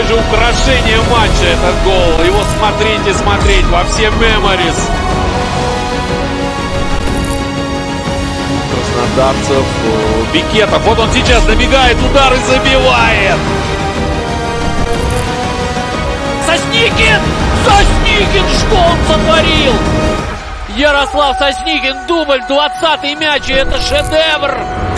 какое же украшение матча этот гол. Его смотреть и смотреть во все меморис. Краснодарцев, Бекетов. Вот он сейчас набегает, удар и забивает. Сосникин! Сосникин! Что он сотворил? Ярослав Сосникин, дубль, 20-й мяч, и это шедевр!